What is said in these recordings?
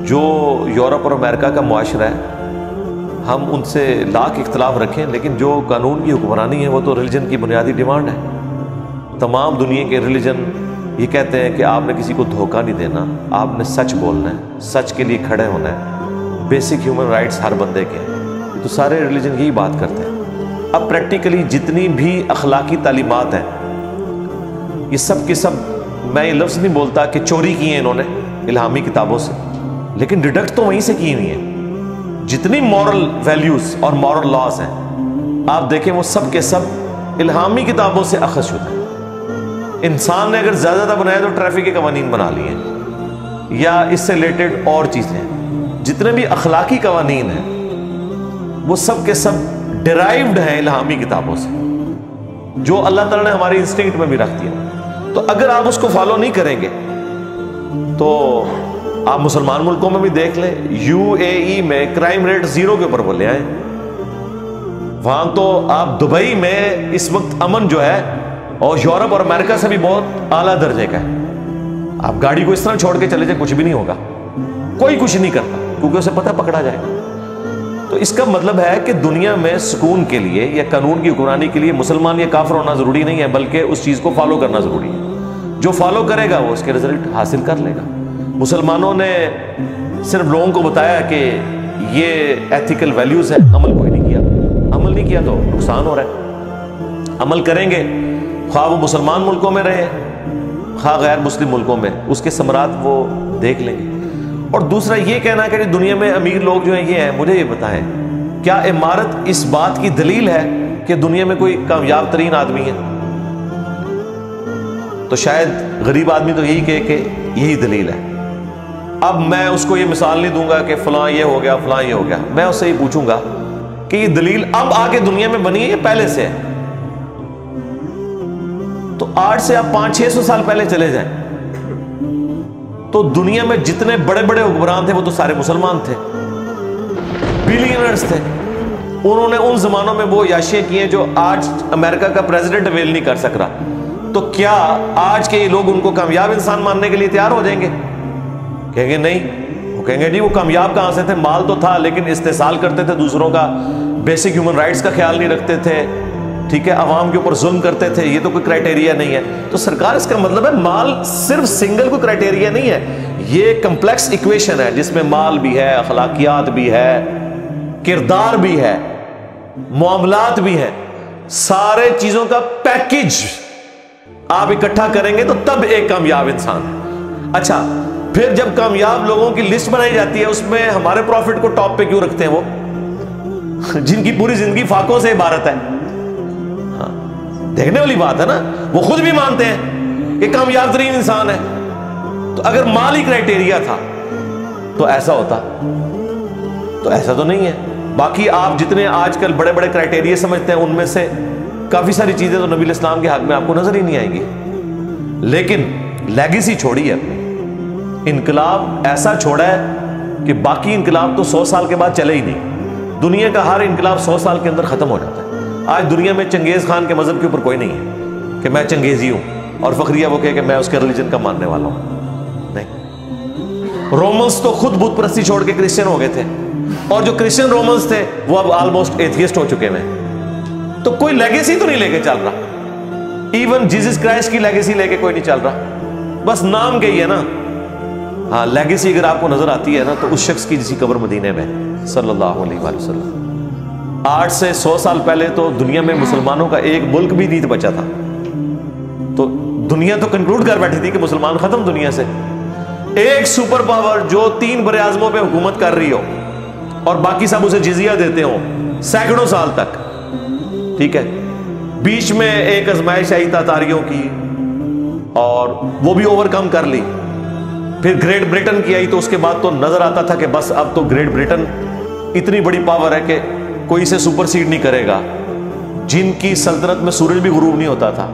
جو یورپ اور امریکہ کا معاشرہ ہے، ہم ان سے لاکھ اختلاف رکھیں، لیکن جو قانون کی حکمرانی ہے وہ تو ریلیجن کی بنیادی ڈیمانڈ ہے۔ تمام دنیا کے ریلیجن یہ کہتے ہیں کہ آپ نے کسی کو دھوکہ نہیں دینا، آپ نے سچ بولنا ہے، سچ کے لیے کھڑے ہونا ہے، بیسک ہیومن رائٹس ہر بندے کے ہیں، تو سارے ریلیجن یہی بات کرتے ہیں۔ اب پریکٹیکلی جتنی بھی اخلاقی تعلیمات ہیں، یہ سب کے سب، میں یہ لفظ نہیں بولتا کہ چوری کی ہیں انہوں نے الہامی کتابوں سے، لیکن ڈیڈکٹ تو وہیں سے کی ہوئی ہیں۔ جتنی مورل ویلیوز اور مورل لاز ہیں آپ دیکھیں، وہ سب کے سب الہامی کتابوں سے اخذ شدہ ہیں۔ انسان نے اگر زیادہ بنایا تو ٹریفک کے قوانین بنا لیے ہیں یا اس سے ریلیٹڈ اور چیزیں، جتنے بھی اخلاقی قوانین ہیں وہ سب کے سب ڈرائیوڈ ہیں الہامی کتابوں سے، جو اللہ تعالیٰ نے ہماری انسٹنکٹ میں بھی رکھ دیا۔ تو اگر آپ اس کو فالو نہیں کریں گے تو آپ مسلمان ملکوں میں بھی دیکھ لیں، یو اے ای میں کرائم ریٹ 0 کے اوپر بولے آئے، وہاں تو آپ دبئی میں اس وقت امن جو ہے اور یورپ اور امریکہ سے بھی بہت اعلیٰ درجے کا ہے۔ آپ گاڑی کو اس طرح چھوڑ کے چلے جائیں کچھ بھی نہیں ہوگا، کوئی کچھ نہیں کرتا، کیونکہ اسے پتہ پکڑا جائے گا۔ تو اس کا مطلب ہے کہ دنیا میں سکون کے لیے یا قانون کی حکمرانی کے لیے مسلمان یا کافر ہونا ضروری نہیں ہے، بلکہ اس چیز کو فالو کرنا ضروری ہے۔ جو فالو کرے گا وہ اس کے رزلٹ حاصل کر لے گا۔ مسلمانوں نے صرف لوگوں کو بتایا کہ یہ ایتھیکل ویلیوز ہے، عمل کوئی نہیں کیا۔ عمل نہیں کیا تو نقصان ہو رہا ہے۔ عمل کریں گے، خواہ وہ مسلمان ملکوں میں رہے خواہ غیر مسلم ملکوں میں، اس کے ثمرات وہ دیکھ لیں گے۔ اور دوسرا یہ کہنا کہ دنیا میں امیر لوگ جو ہیں یہ ہیں، مجھے یہ بتائیں کیا عمارت اس بات کی دلیل ہے کہ دنیا میں کوئی کامیاب ترین آدمی ہے؟ تو شاید غریب آدمی تو یہی کہے کہ یہی دلیل ہے۔ اب میں اس کو یہ مثال نہیں دوں گا کہ فلاں یہ ہو گیا فلاں یہ ہو گیا، میں اس سے یہ پوچھوں گا کہ یہ دلیل اب آگے دنیا میں بنی ہے یا پہلے سے ہے؟ تو 8 سے آپ 500-600 سال پہلے چلے جائیں تو دنیا میں جتنے بڑے بڑے حکمران تھے وہ تو سارے مسلمان تھے، بلینئرز تھے۔ انہوں نے ان زمانوں میں وہ عیاشیاں کی ہیں جو آج امریکہ کا پریزیڈنٹ اویل نہیں کر سک رہا۔ تو کیا آج کے یہ لوگ ان کو کامیاب انسان ماننے کے لیے تیار ہو جائیں گے؟ کہیں گے نہیں۔ وہ کہیں گے جی وہ کامیاب کہاں سے تھے، مال تو تھا لیکن استحصال کرتے تھے دوسروں کا، بیسک ہیومن رائٹس کا خیال نہیں رکھتے تھے، ٹھیک ہے، عوام کے اوپر ظلم کرتے تھے، یہ تو کوئی کرائٹیریا نہیں ہے۔ تو سرکار اس کا مطلب ہے مال صرف سنگل کوئی کرائٹیریا نہیں ہے، یہ کمپلیکس ایکویشن ہے جس میں مال بھی ہے، اخلاقیات بھی ہے، کردار بھی ہے، معاملات بھی ہیں، سارے چیزوں کا پیکج آپ اکٹھا کریں گے تو تب ایک کامیاب انسان ہے۔ اچھا، پھر جب کامیاب لوگوں کی لسٹ بنائی جاتی ہے اس میں ہمارے پروفٹ کو ٹاپ پہ کیوں رکھتے ہیں؟ وہ جن کی پوری زندگی فاقوں سے عبارت ہے۔ ہاں، دیکھنے والی بات ہے نا، وہ خود بھی مانتے ہیں کہ کامیاب ترین انسان ہے۔ تو اگر مال ہی کرائٹیریا تھا تو ایسا ہوتا، تو ایسا تو نہیں ہے۔ باقی آپ جتنے آج کل بڑے بڑے کرائٹیریا سمجھتے ہیں ان میں سے کافی ساری چیزیں تو نبی الاسلام کے حق میں آپ کو نظر ہی نہیں آئیں گی، لیکن لیگیسی چھوڑی ہے اپنی۔ انقلاب ایسا چھوڑا ہے کہ باقی انقلاب تو 100 سال کے بعد چلے ہی نہیں، دنیا کا ہر انقلاب 100 سال کے اندر ختم ہو جاتا ہے۔ آج دنیا میں چنگیز خان کے مذہب کے اوپر کوئی نہیں ہے کہ میں چنگیزی ہوں اور فخریہ وہ کہے کہ میں اس کے ریلیجن کا ماننے والا ہوں، نہیں۔ رومنس تو خود بت پرستی چھوڑ کے کرسچن ہو گئے تھے، اور جو کرسچن رومنس تھے وہ اب آلموسٹ ایتھیسٹ ہو چکے ہیں۔ تو کوئی لیگیسی تو نہیں لے کے چل رہا، ایون جیسس کرائسٹ کی لیگیسی لے کے کوئی نہیں چل رہا، بس نام کے ہی ہے نا۔ ہاں، لیگیسی اگر آپ کو نظر آتی ہے نا تو اس شخص کی جسی قبر مدینے میں صلی اللہ علیہ وآلہ وسلم۔ 8 سے 100 سال پہلے تو دنیا میں مسلمانوں کا ایک ملک بھی نہیں بچا تھا، تو دنیا تو کنکلوڈ کر بیٹھی تھی کہ مسلمان ختم دنیا سے۔ ایک سپر پاور جو 3 بر اعظموں پہ حکومت کر رہی ہو اور باقی سب اسے جزیہ دیتے ہوں سینکڑوں سال تک، ٹھیک ہے، بیچ میں ایک آزمائش آئی تاتاریوں کی اور وہ بھی اوور کم کر لی، پھر گریٹ برٹن کی آئی تو اس کے بعد تو نظر آتا تھا کہ بس اب تو گریٹ برٹن اتنی بڑی پاور ہے کہ کوئی اسے سپر سیڈ نہیں کرے گا، جن کی سلطنت میں سورج بھی غروب نہیں ہوتا تھا۔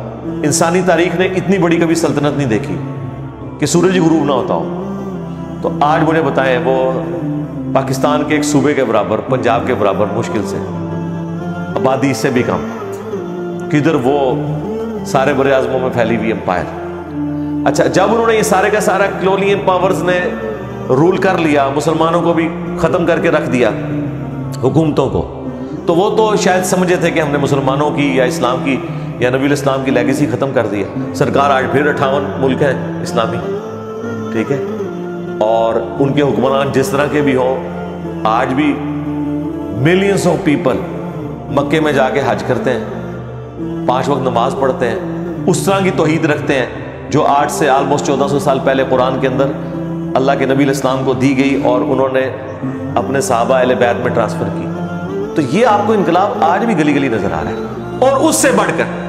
انسانی تاریخ نے اتنی بڑی کبھی سلطنت نہیں دیکھی کہ سورج ہی غروب نہ ہوتا ہو۔ تو آج مجھے بتائیں، وہ پاکستان کے ایک صوبے کے برابر، پنجاب کے برابر مشکل سے، آبادی اس سے بھی کم، کدھر وہ سارے بر اعظموں میں پھیلی ہوئی امپائر۔ اچھا، جب انہوں نے یہ سارے کا سارا کلونین پاورز نے رول کر لیا، مسلمانوں کو بھی ختم کر کے رکھ دیا، حکومتوں کو، تو وہ تو شاید سمجھے تھے کہ ہم نے مسلمانوں کی یا اسلام کی یا نبی الاسلام کی لیگیسی ختم کر دیا۔ سرکار آج پھر 58 ملک ہیں اسلامی، ٹھیک ہے، اور ان کے حکمران جس طرح کے بھی ہوں، آج بھی ملینز آف پیپل مکے میں جا کے حج کرتے ہیں، 5 وقت نماز پڑھتے ہیں، اس طرح کی توحید رکھتے ہیں جو آج سے آلموسٹ 1400 سال پہلے قرآن کے اندر اللہ کے نبی الاسلام کو دی گئی اور انہوں نے اپنے صحابہ اہل بیت میں ٹرانسفر کی۔ تو یہ آپ کو انقلاب آج بھی گلی گلی نظر آ رہا ہے، اور اس سے بڑھ کر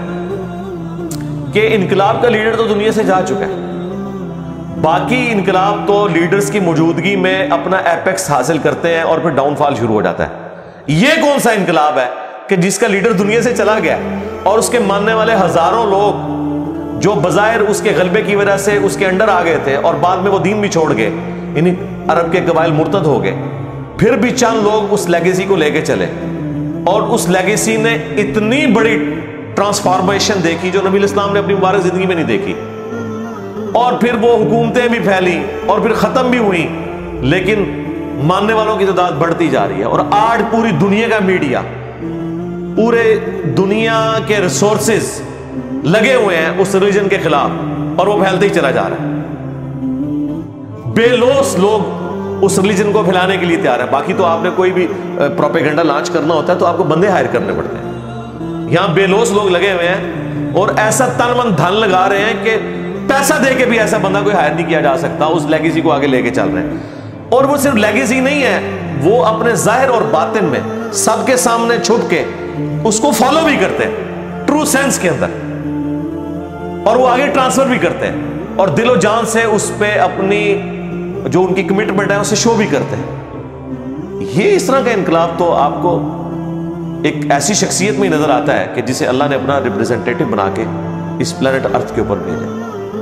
کہ انقلاب کا لیڈر تو دنیا سے جا چکا ہے، باقی انقلاب تو لیڈرز کی موجودگی میں اپنا ایپیکس حاصل کرتے ہیں اور پھر ڈاؤن فال شروع ہو جاتا ہے۔ یہ کون سا انقلاب ہے کہ جس کا لیڈر دنیا سے چلا گیا اور اس کے ماننے والے ہزاروں لوگ جو بظاہر اس کے غلبے کی وجہ سے اس کے انڈر آ گئے تھے اور بعد میں وہ دین بھی چھوڑ گئے، یعنی عرب کے قبائل مرتد ہو گئے، پھر بھی چند لوگ اس لیگیسی کو لے کے چلے، اور اس لیگیسی نے اتنی بڑی ٹرانسفارمیشن دیکھی جو نبی الاسلام نے اپنی مبارک زندگی میں نہیں دیکھی، اور پھر وہ حکومتیں بھی پھیلی اور پھر ختم بھی ہوئی، لیکن ماننے والوں کی تعداد بڑھتی جا رہی ہے۔ اور آج پوری دنیا کا میڈیا، پورے دنیا کے ریسورسز لگے ہوئے ہیں اس ریلیجن کے خلاف، اور وہ پھیلتے ہی چلا جا رہا ہے۔ بے لوث لوگ اس ریلیجن کو پھیلانے کے لیے تیار ہیں۔ باقی تو آپ نے کوئی بھی پروپیگنڈا لانچ کرنا ہوتا ہے تو آپ کو بندے ہائر کرنے پڑتے ہیں، یہاں بے لوث لوگ لگے ہوئے ہیں اور ایسا تن من دھن لگا رہے ہیں کہ پیسہ دے کے بھی ایسا بندہ کوئی ہائر نہیں کیا جا سکتا، اس لیگیسی کو آگے لے کے چل رہے ہیں۔ اور وہ صرف لیگیسی نہیں ہے، وہ اپنے ظاہر اور باطن میں سب کے سامنے چھپ کے اس کو فالو بھی کرتے ہیں ٹرو سینس کے اندر، اور وہ آگے ٹرانسفر بھی کرتے ہیں، اور دل و جان سے اس پہ اپنی جو ان کی کمٹمنٹ ہے اسے شو بھی کرتے ہیں۔ یہ اس طرح کا انقلاب تو آپ کو ایک ایسی شخصیت میں نظر آتا ہے کہ جسے اللہ نے اپنا ریپریزنٹیٹو بنا کے اس پلانٹ ارتھ کے اوپر بھیجا۔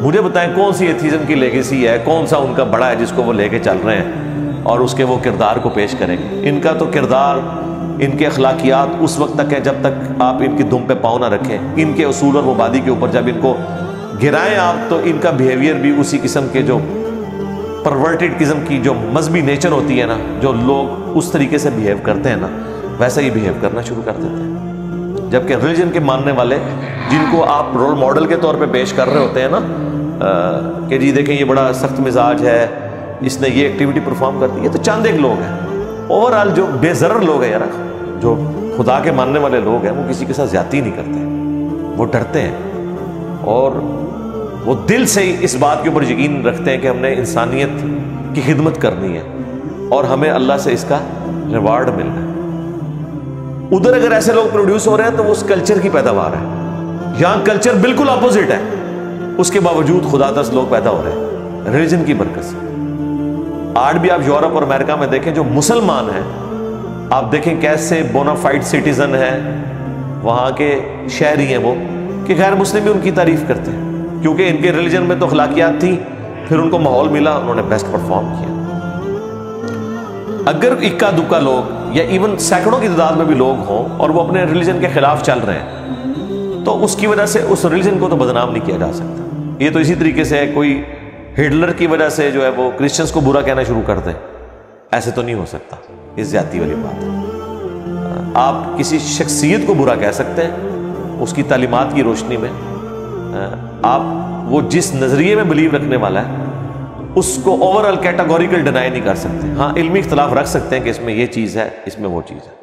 مجھے بتائیں کون سی ایتھیزم کی لیگیسی ہے، کون سا ان کا بڑا ہے جس کو وہ لے کے چل رہے ہیں اور اس کے وہ کردار کو پیش کریں گے؟ ان کا تو کردار، ان کے اخلاقیات اس وقت تک ہے جب تک آپ ان کی دم پہ پاؤں نہ رکھیں، ان کے اصول اور مبادی کے اوپر جب ان کو گرائیں آپ، تو ان کا بیہیویئر بھی اسی قسم کے جو پرورٹڈ قسم کی جو مذہبی نیچر ہوتی ہے نا، جو لوگ اس طریقے سے بیہیو کرتے ہیں نا، ویسا ہی بیہیو کرنا شروع کر دیتے ہیں۔ جبکہ ریلیجن کے ماننے والے جن کو آپ رول ماڈل کے طور پہ پیش کر رہے ہوتے ہیں نا کہ جی دیکھیں یہ بڑا سخت مزاج ہے، اس نے یہ ایکٹیویٹی پرفارم کر دی، یہ تو چند ایک لوگ ہیں۔ اوور آل جو بے ضرر لوگ ہیں یار، جو خدا کے ماننے والے لوگ ہیں، وہ کسی کے ساتھ زیادتی نہیں کرتے، وہ ڈرتے ہیں اور وہ دل سے اس بات کے اوپر یقین رکھتے ہیں کہ ہم نے انسانیت کی خدمت کرنی ہے اور ہمیں اللہ سے اس کا ریوارڈ ملنا ہے۔ ادھر اگر ایسے لوگ پروڈیوس ہو رہے ہیں تو وہ اس کلچر کی پیداوار ہے، یہاں کلچر بالکل اپوزٹ ہے، اس کے باوجود خدا ترس لوگ پیدا ہو رہے ہیں ریلیجن کی برکت سے۔ آج بھی آپ یورپ اور امریکہ میں دیکھیں جو مسلمان ہیں، آپ دیکھیں کیسے بونافائڈ سٹیزن ہیں، وہاں کے شہری ہیں وہ، کہ غیر مسلم بھی ان کی تعریف کرتے ہیں کیونکہ ان کے ریلیجن میں تو اخلاقیات تھی، پھر ان کو ماحول ملا، انہوں نے بیسٹ پرفارم کیا۔ اگر اکا دکا لوگ یا ایون سینکڑوں کی تعداد میں بھی لوگ ہوں اور وہ اپنے ریلیجن کے خلاف چل رہے ہیں تو اس کی وجہ سے اس ریلیجن کو تو بدنام نہیں کیا جا سکتا۔ یہ تو اسی طریقے سے ہے کوئی ہٹلر کی وجہ سے جو ہے وہ کرسچنس کو برا کہنا شروع کر دیں، ایسے تو نہیں ہو سکتا، یہ زیادتی والی بات ہے۔ آپ کسی شخصیت کو برا کہہ سکتے ہیں اس کی تعلیمات کی روشنی میں، آپ وہ جس نظریے میں بلیو رکھنے والا ہے اس کو اوورآل کیٹاگوریکل ڈینائی نہیں کر سکتے۔ ہاں علمی اختلاف رکھ سکتے ہیں کہ اس میں یہ چیز ہے، اس میں وہ چیز ہے۔